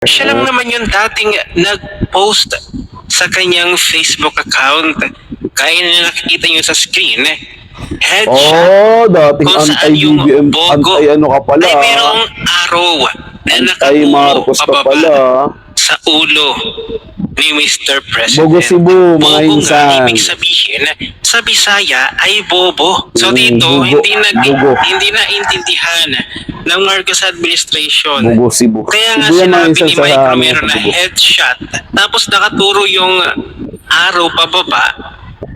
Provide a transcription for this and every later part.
Siya lang naman yung dating nag-post sa kanyang Facebook account. Kaya na nakikita nyo sa screen, headshot dating kung saan yung anti-BBM, bogo anti-ano ka pala. ay mayroong araw na Anti nakaturo Marcos ka pababa pala. sa ulo ni Mr. President. Bogo Cebu, mga Bogo nga, insan. ibig sabihin, sa Bisaya ay bobo. So dito, Bogo. hindi na intindihan ng Marcos administration. Bogo Cebu. Kaya nga Cebu yan, mga sinabi insan, ni sa Mike amin, Romero sa na Bogo. headshot, tapos nakaturo yung araw pababa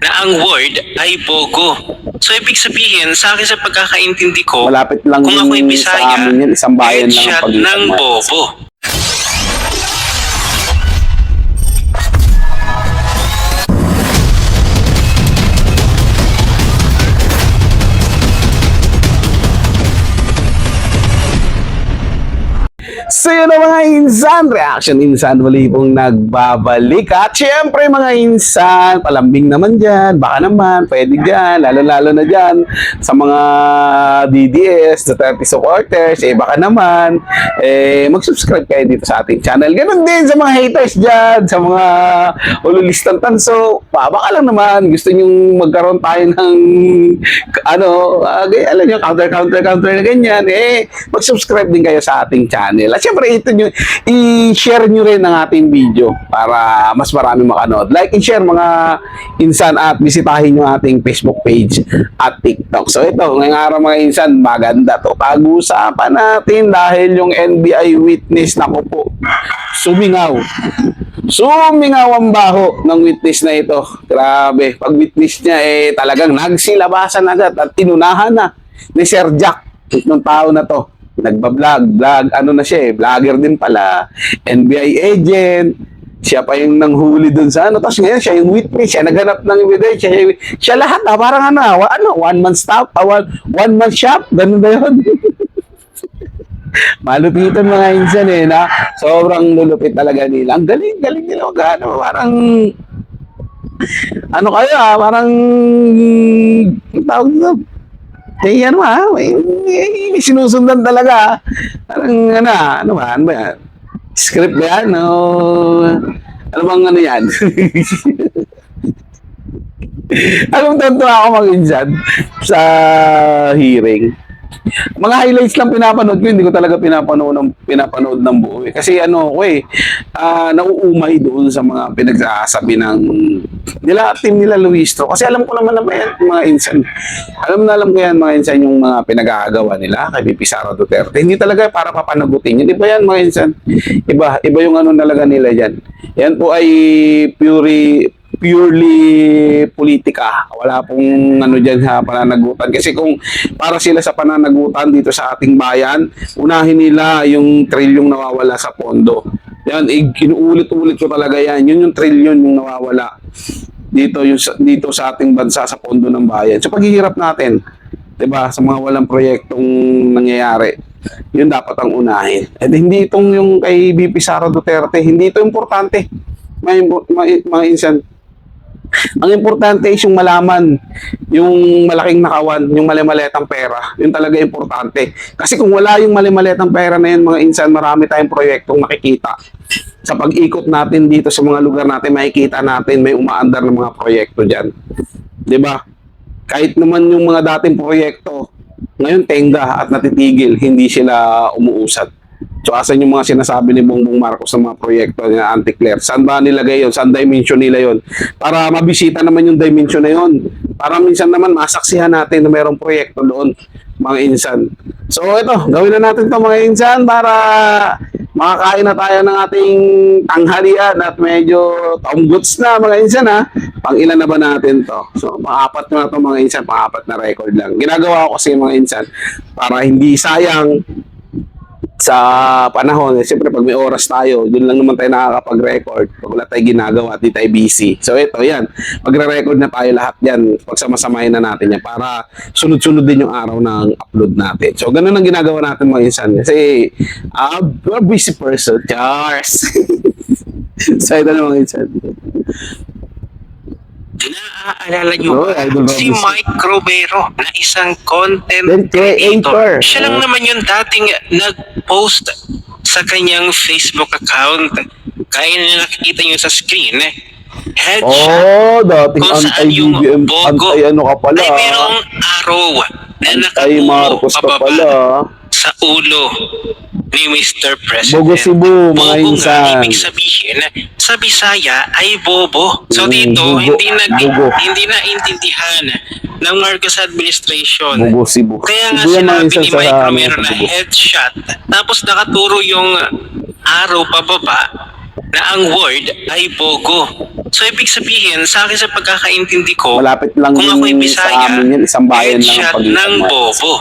na ang word ay bogo. So ibig sabihin, sa akin sa pagkakaintindi ko, Malapit lang kung din ako'y sa Bisaya, amin yan, isang bayan lang ang headshot pagitan ng natin. bobo. So yun na mga insan, Reaction Insan muli pong nagbabalik. At syempre mga insan, palambing naman dyan, baka naman, pwede dyan, lalo-lalo na dyan sa mga DDS, Duterte supporters, baka naman, mag-subscribe kayo dito sa ating channel. Ganun din sa mga haters dyan, sa mga ululistang tanso, baka lang naman, gusto nyong magkaroon tayo ng, alam nyo, counter na ganyan, mag-subscribe din kayo sa ating channel. At syempre, i-share nyo rin ang ating video para mas marami makanood. Like and share mga insan at bisitahin nyo ating Facebook page at TikTok. So ito, ngayong araw mga insan, maganda to. Pag-usapan natin dahil yung NBI witness na po, sumingaw. Sumingaw ang baho ng witness na ito. Grabe. Pag witness niya, talagang nagsilabasan agad at tinunahan na ni Sir Jack, ng tao na to. Nagbablog, na siya vlogger din pala, NBI agent, siya pa yung nanghuli dun sa tapos ngayon siya yung witness, siya naghanap ng ebidensya, siya lahat parang one man stop, one man shop, ganun na yun. Malupitan mga insan na sobrang lulupit talaga nila. Ang galing nila parang parang tawag na may sinusundan talaga. Parang ano ba yan? Script ba yan? Ano bang yan? Anong tanto ako mag-insan sa hearing? Mga highlights lang pinapanood ko, hindi ko talaga pinapanood ng buo. Kasi nauumay doon sa mga pinagsasabi ng team nila Luistro. Kasi alam ko naman mga insan. Alam ko yan mga insan yung mga pinag-aagawa nila kay VP Sara Duterte. Hindi talaga para papanagutin. Hindi ba yan mga insan? Iba yung talaga nila yan. Yan po ay purely politika. Wala pong dyan sa pananagutan. Kasi kung para sila sa pananagutan dito sa ating bayan, unahin nila yung trilyong nawawala sa pondo. Yan, kinuulit-ulit ko talaga yan. Yun yung trilyon yung nawawala dito sa ating bansa sa pondo ng bayan. So paghihirap natin, 'di ba, sa mga walang proyektong nangyayari, yun dapat ang unahin. At hindi itong yung kay VP Sara Duterte, hindi ito importante. Mga insan, ang importante is yung malaman yung malaking nakawan, yung mali-maletang pera. Yun talaga importante. Kasi kung wala yung mali-maletang pera na yun, mga insan, marami tayong proyektong makikita. Sa pag-ikot natin dito sa mga lugar natin, makikita natin may umaandar ng mga proyekto dyan. 'Di ba? Kahit naman yung mga dating proyekto, ngayon tenga at natitigil, hindi sila umuusad. So, asan yung mga sinasabi ni Bongbong Marcos sa mga proyekto na anti-clear? Saan ba nilagay yun? Saan dimension nila yun? Para mabisita naman yung dimension na yun. Para minsan naman masaksihan natin na mayroong proyekto doon, mga insan. So, ito, gawin na natin to mga insan para makakain na tayo ng ating tanghalian at medyo taumguts na mga insan Pang ilan na ba natin to? So, pang-apat na to mga insan, pang-apat na record lang. Ginagawa ko kasi mga insan para hindi sayang sa panahon. Siyempre pag may oras tayo, doon lang naman tayo nakakapag-record pag wala tayo ginagawa at di tayo busy. So ito yan, magre-record na tayo lahat yan, pagsamasamahin na natin yan para sunod-sunod din yung araw ng upload natin. So ganun ang ginagawa natin mga insan kasi we're busy person. Cheers! So ito na mga insan. Naaalala nyo si Mike Romero na isang content creator. Siya lang naman yung dating nag-post sa kanyang Facebook account. Kaya na nakikita nyo sa screen, headshot dating kung saan yung anti-BBM, bogo anti-ano ka pala. ay merong araw na Anti-Marcos ka nakaturo pala. pababa sa ulo ni Mr. President. Bogo Cebu, mga Bogo nga, insan. ibig sabihin, sa Bisaya ay bobo. So dito, Bugo. Bugo. hindi na intindihan ng Marcos administration. Bogo Cebu. Kaya nga Cebu yan, mga sinabi insan, ni sa Mike amin, Romero na Cebu. headshot, tapos nakaturo yung araw pababa na ang word ay bogo. So ibig sabihin, sa akin sa pagkakaintindi ko, Malapit lang kung ako'y din Bisaya, sa amin yan, isang bayan lang ang headshot pagitan ng natin. bobo.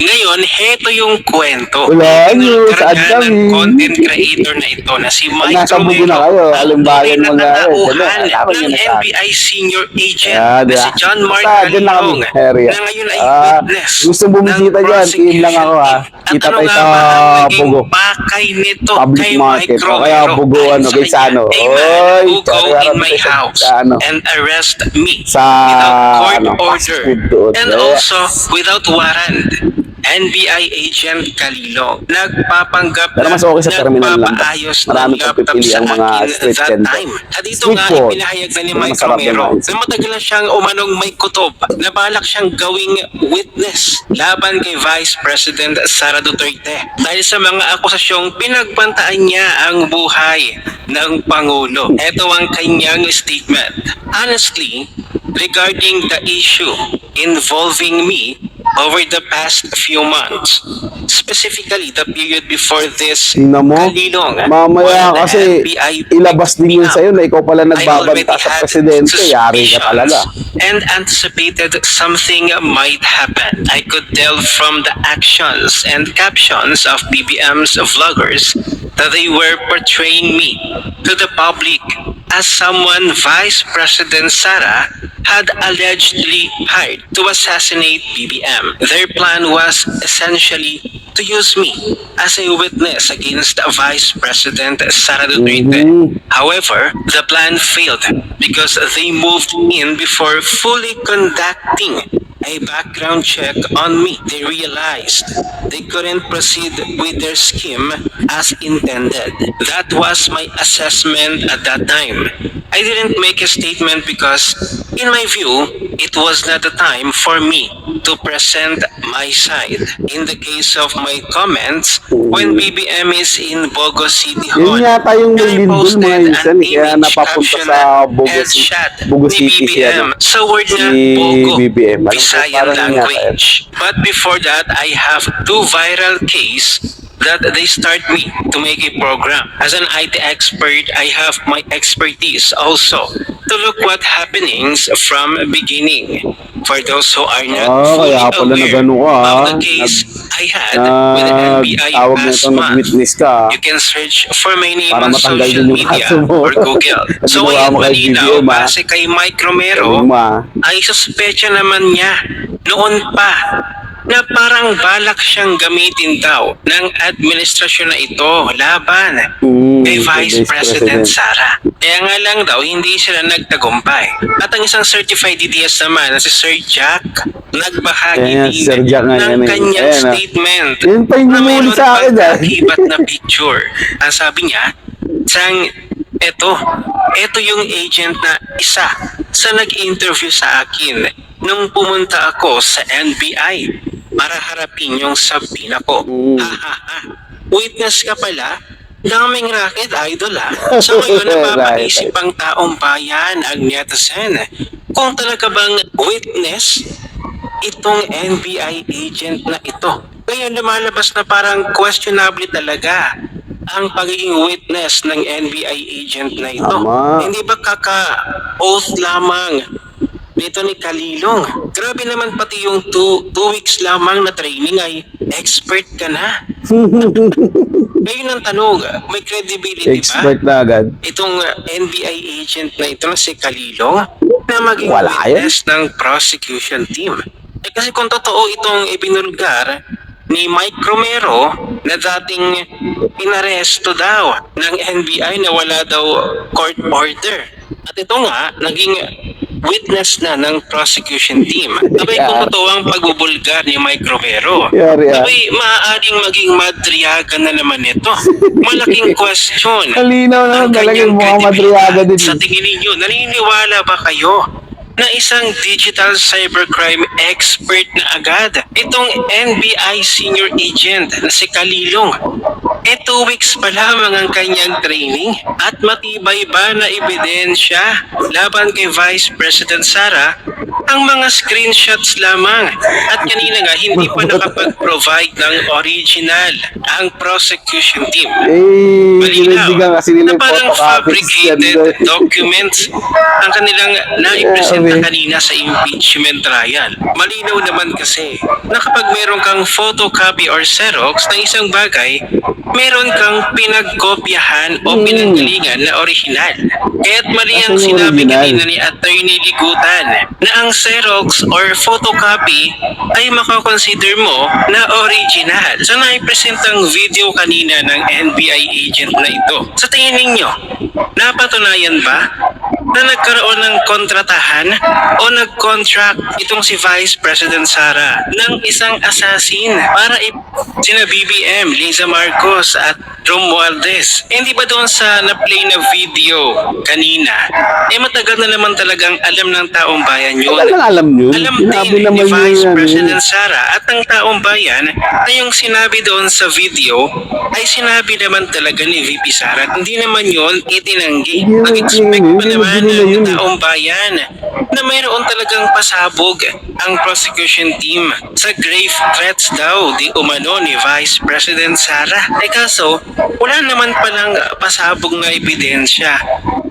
Ngayon, heto yung kwento. Wala nyo, Pinulgarga saan ng kami? content creator na ito na si Pag Mike nasa Bugo na kayo, Romero, ang alimbayan tunay na mga katauhan alaman nyo ng na saan. NBI senior agent Ah, na diba? si John Mark Basta, dyan lang kami, Galilong area. na ngayon ay Ah, witness gusto bumisita ng dyan, team lang ako, ha. prosecution. At Kita ano tayo nga sa ba ang naging Bugo. pakay nito Public kay market. Mike O kaya Romero? Bugo, Ayon ano, sa kay kanya, Sano. a man Oy, who go sorry, in harap my tayo sa house Sano. and arrest me Sa, without court ano, fast order food doon. and Yes. also without warrant. NBI agent Kalilo nagpapanggap Pero mas okay sa terminal lang. nagpapaayos Marami ng pang laptop pipili sa ang mga akin street that vendor. time. At ito Street nga food. ipinahayag na ni Pero Mike masarap Romero naman. na matagal na siyang umanong may kutob na balak siyang gawing witness laban kay Vice President Sara Duterte dahil sa mga akusasyong pinagbantaan niya ang buhay ng Pangulo. Ito ang kanyang statement. Honestly, regarding the issue involving me over the past few months, specifically the period before this Tingnan mo, Kalilong, mamaya when the kasi NBI ilabas din yun picked me sa'yo up, na ikaw pala I nagbabanta already sa had presidente, yari ka suspicions talaga. and anticipated something might happen. I could tell from the actions and captions of BBM's vloggers that they were portraying me to the public as someone Vice President Sara had allegedly hired to assassinate BBM. Their plan was essentially to use me as a witness against Vice President Sara Duterte. However, the plan failed because they moved in before fully conducting a background check on me. They realized they couldn't proceed with their scheme as intended. That was my assessment at that time. I didn't make a statement because, in my view, it was not the time for me to present my side. In the case of my comments, when BBM is in Bogo City Hall, Yun yata yung and I lindol posted mga insan, an kaya image napapunta caption sa na Bogo headshot Bogo ni City siya, BBM no? sa word na Si Bogo, BBM. Alam ko, Visayan parang yata language. But before that, I have two viral case that they start me to make a program. As an IT expert, I have my expertise also to look what happenings from beginning. For those who are not fully kaya pala aware nagano ka, of the case I had with the NBI tawag na past ito, month, nag-witness ka. you can search for my name Para on matanggal social din yung media kaso mo. or Google. So Ginawa ayan, mo kay malinaw, BBM, ha? base kay Mike Romero, ay suspecha naman niya noon pa na parang balak siyang gamitin daw ng administrasyon na ito laban kay Vice President Sara. Kaya nga lang daw, hindi sila nagtagumpay. At ang isang certified DDS naman na si Sir Jack, nagbahagi Ayan, din Sir Jack nga ng yan eh. kanyang Ayan, ah. statement Yan pa yung na namuli mayroon sa akin, pang ah. kakibat na picture. Ang sabi niya, sang ito yung agent na isa sa nag-interview sa akin nung pumunta ako sa NBI para harapin yung sabina ko. Ha ha ha. Witness ka pala? Daming racket, idol ha. So ngayon napapaisip ang taong bayan, ang netizen, kung talaga bang witness itong NBI agent na ito. Kaya lumalabas na parang questionable talaga ang pagiging witness ng NBI agent na ito. Tama. Hindi ba kaka-oath lamang nito ni Kalilong? Grabe naman pati yung 2 weeks lamang na training ay expert ka na. Ngayon ang tanong, may credibility ba Expert na agad. itong NBI agent na ito na si Kalilong na maging Wala witness ng prosecution team? Kasi kung totoo itong ibinulgar ni Mike Romero na dating inaresto daw ng NBI na wala daw court order. At ito nga, naging witness na ng prosecution team. Abay Yeah. kung totoo ang pagbubulgar ni Mike Romero, Yari, abay maaaring maging madriyaga na naman ito. Malaking question. Malinaw naman Ang talaga kanyang yung mga credibility. madriyaga din. Sa tingin ninyo, naniniwala ba kayo na isang digital cybercrime expert na agad itong NBI senior agent na si Kalilong? 2 weeks pa lamang ang kanyang training at matibay ba na ebidensya laban kay Vice President Sara ang mga screenshots lamang, at kanina nga hindi pa nakapag-provide ng original ang prosecution team. Hindi ka kasi nila Na yung parang photocopies yan. fabricated documents ang kanilang naipresenta kanina sa impeachment trial. Malinaw naman kasi na kapag meron kang photocopy or xerox ng isang bagay, meron kang pinagkopyahan o pinanggalingan na original. Kaya't mali ang Asan yung sinabi original? kanina ni Attorney Ligutan na ang xerox or photocopy ay makakonsider mo na original. So naipresentang video kanina ng NBI agent na ito. Sa tingin ninyo, napatunayan ba na nagkaroon ng kontratahan o nag-contract itong si Vice President Sara ng isang assassin para sina BBM, Liza Marcos at Romualdez? Hindi ba doon sa na-play na video kanina, matagal na naman talagang alam ng taong bayan yun. Talagang alam yun. Alam Sinabi din naman ni Vice yun, President Sara at ng taong bayan na yung sinabi doon sa video ay sinabi naman talaga ni VP Sara at hindi naman yun itinanggi. Hindi Nag-expect pa hindi naman nila yun. ng taong bayan na mayroon talagang pasabog ang prosecution team sa grave threats daw di umano ni Vice President Sara. Kaso, wala naman palang pasabog na ebidensya.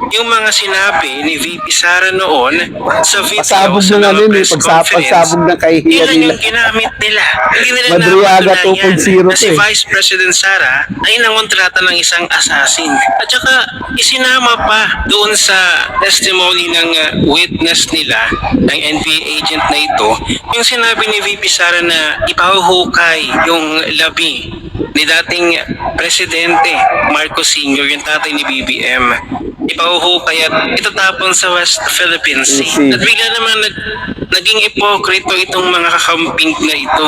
Yung mga sinabi ni VP Sara noon sa video Pasabog sa na nga mga din, press conference, pagsabog na kahihiyan yun nila. yung ginamit nila. Hindi nila Madriaga napatunayan 2.0 na si to eh. Vice President Sara ay nangontrata ng isang assassin. At saka isinama pa doon sa testimony ng witness nila, ng NPA agent na ito, yung sinabi ni VP Sara na ipahuhukay yung labi ni dating Presidente Marcos Sr., yung tatay ni BBM. Ipahuhukay at itatapon sa West Philippine Sea. At bigla naman naging ipokrito itong mga kakamping na ito.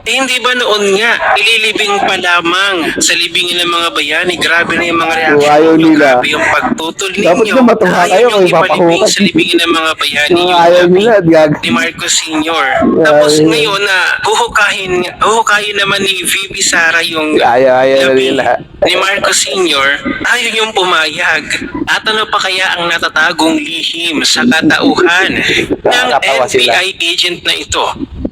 Hindi ba noon nga, ililibing pa lamang sa libingin ng mga bayani? Grabe na yung mga reaction Ayaw nyo, nila. grabe yung pagtutol ninyo. Dapat na matuwa kayo Ayaw kung yung ipalibing ipapahukat. sa libingin ng mga bayani Yung yung ayaw labi nila, ni Marcos Sr. Tapos ngayon na huhukayin naman ni VP Sara yung Ayaw labi nila. ni Marcos Sr., ayaw yung pumayag. At ano pa kaya ang natatagong lihim sa katauhan ng Nakakatawa sila. NBI agent na ito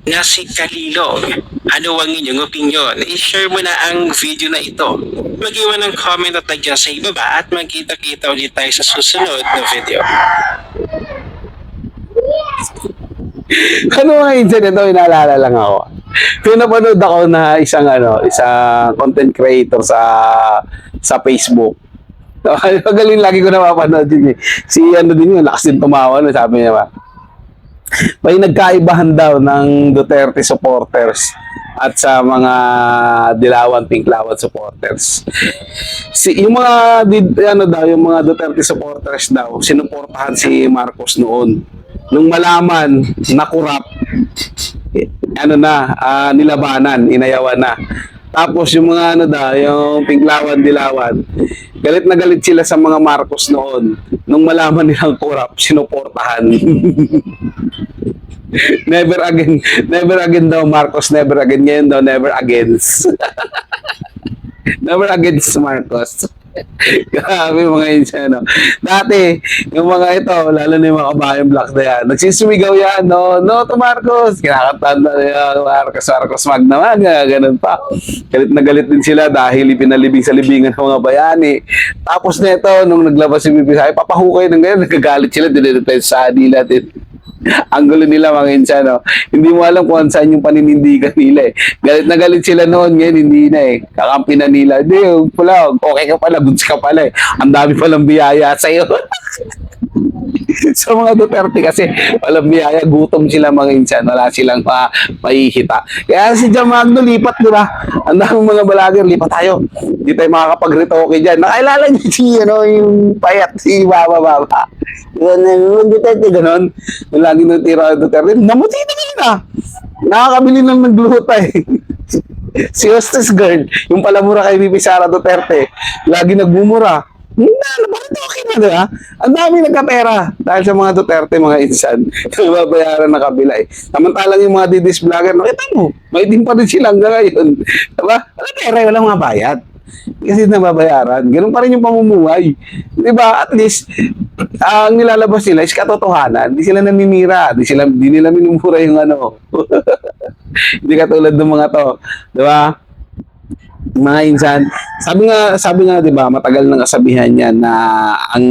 na si Kalilong? Ano ang inyong opinion? I-share mo na ang video na ito. Mag-iwan ng comment at tagyan sa ibaba at magkita-kita ulit tayo sa susunod na video. Ano nga incident ito, inaalala lang ako. Pinapanood ako na isang content creator sa Facebook. Magaling lagi ko napapanood yun eh. Si din yun, lakas din tumawa, sabi niya ba? May nagkaibahan daw ng Duterte supporters at sa mga Dilawan Pinklawan supporters. Yung mga Duterte supporters daw, sinuportahan si Marcos noon. Nung malaman na corrupt, nilabanan, inayawan na. Tapos yung mga yung Pinklawan, Dilawan, galit na galit sila sa mga Marcos noon. Nung malaman nilang corrupt, sinuportahan. Never again daw Marcos, never again. Ngayon daw, never against. Never against Marcos. Grabe mga yun, Dati, yung mga ito, lalo na yung mga kabayang black na yan, nagsisumigaw yan, no to Marcos. Kinakantaan na yan, Marcos, magna, ganun pa. Galit na galit din sila dahil pinalibing sa libingan ng mga bayani. Tapos na ito, nung naglabas si Bibi, papahukay ng ganyan, nagagalit sila, dinidetensya nila din. Ang gulo nila mga insano. Hindi mo alam kung saan yung paninindigan nila eh. Galit na galit sila noon, ngayon hindi na eh. Kakampi na nila. Hindi, okay ka pala, goods ka pala eh. Ang dami palang biyaya sa'yo. Sa mga Duterte kasi walang biyaya, gutom sila mga insan, wala silang mahihita. Kaya si Jam Magno lipat, di ba? Ang daming mga vlogger, lipat tayo. Hindi tayo makakapag-retoke dyan. Nakilala niyo si, yung payat, si Baba. Yung Duterte, ganon. Yung lagi natira Duterte, namuti na nila. Nakakabili ng nagluto eh. Si hostess girl, yung palamura kay Bibi Sara Duterte, lagi nagmumura. Bakit okay na, di ba? Ang dami nagkapera dahil sa mga Duterte, mga insan. Babayaran na kabila eh. Samantalang yung mga didis vlogger, nakita mo, may din pa rin sila hanggang ngayon. Diba? Wala pera, walang mga bayad. Kasi nababayaran. Ganun pa rin yung pamumuhay. Di ba? At least, ang nilalabas nila is katotohanan. Di sila namimira. Di nila minumura yung ano. Hindi katulad ng mga to. Di ba? Mga insan, sabi nga 'di ba, matagal nang kasabihan yan na ang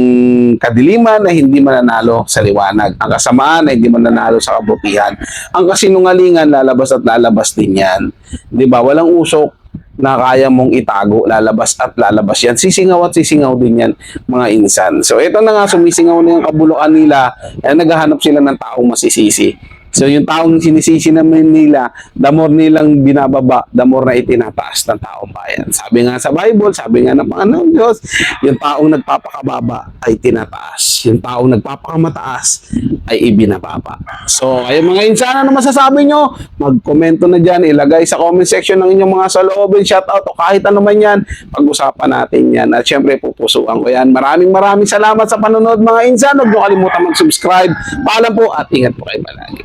kadiliman na hindi mananalo sa liwanag, ang kasamaan na hindi mananalo sa kabutihan, ang kasinungalingan lalabas at lalabas din yan. 'Di ba? Walang usok na kaya mong itago, lalabas at lalabas yan. Sisingaw at sisingaw din yan, mga insan. So ito na nga, sumisingaw na yung kabulukan nila, naghahanap sila ng taong masisisi. So yung taong sinisisi naman nila, the more nilang binababa, the more na itinataas ng taong bayan. Sabi nga sa Bible, sabi nga ng Panginoon Diyos, yung taong nagpapakababa ay tinataas. Yung taong nagpapakamataas ay ibinababa. So ayun mga insana, ano masasabi nyo? Mag-komento na dyan, ilagay sa comment section ng inyong mga saloobin, shoutout o kahit ano man yan, pag-usapan natin yan. At syempre pupusuan ko yan. Maraming salamat sa panonood mga insana. Huwag nyo kalimutan mag-subscribe. Paalam po at ingat po kayo palagi.